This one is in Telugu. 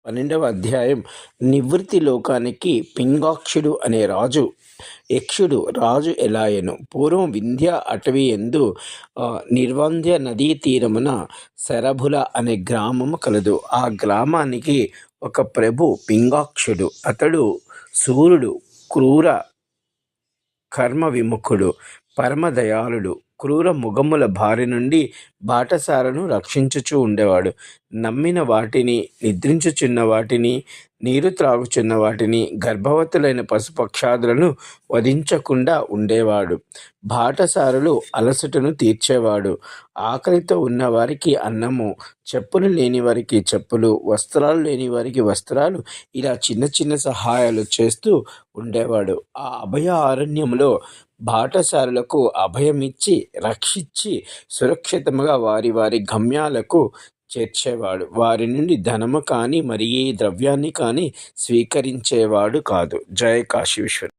12వ అధ్యాయం. నివృత్తి లోకానికి పింగాక్షుడు అనే రాజు యక్షుడు రాజు ఎలాయను. పూర్వం వింధ్య అటవీ యందు నిర్వంధ్య నదీ తీరమున శరభుల అనే గ్రామము కలదు. ఆ గ్రామానికి ఒక ప్రభు పింగాక్షుడు. అతడు సూర్యుడు, క్రూర కర్మ విముఖుడు, పరమదయాళుడు. క్రూర మృగముల బారి నుండి బాటసారును రక్షించుచూ ఉండేవాడు. నమ్మిన వాటిని, నిద్రించుచున్న వాటిని, నీరు త్రాగుచున్న వాటిని, గర్భవతులైన పశుపక్షాదులను వధించకుండా ఉండేవాడు. బాటసారులు అలసటను తీర్చేవాడు. ఆకలితో ఉన్నవారికి అన్నము, చెప్పులు లేని వారికి చెప్పులు, వస్త్రాలు లేని వారికి వస్త్రాలు, ఇలా చిన్న చిన్న సహాయాలు చేస్తూ ఉండేవాడు. ఆ అభయ అరణ్యంలో బాటసారులకు అభయమిచ్చి రక్షించి సురక్షితముగా వారి వారి గమ్యాలకు చేర్చేవాడు. వారి నుండి ధనము కానీ మరి ఏ ద్రవ్యాన్ని కానీ స్వీకరించేవాడు కాదు. జయ కాశీ విశ్వనాథ్.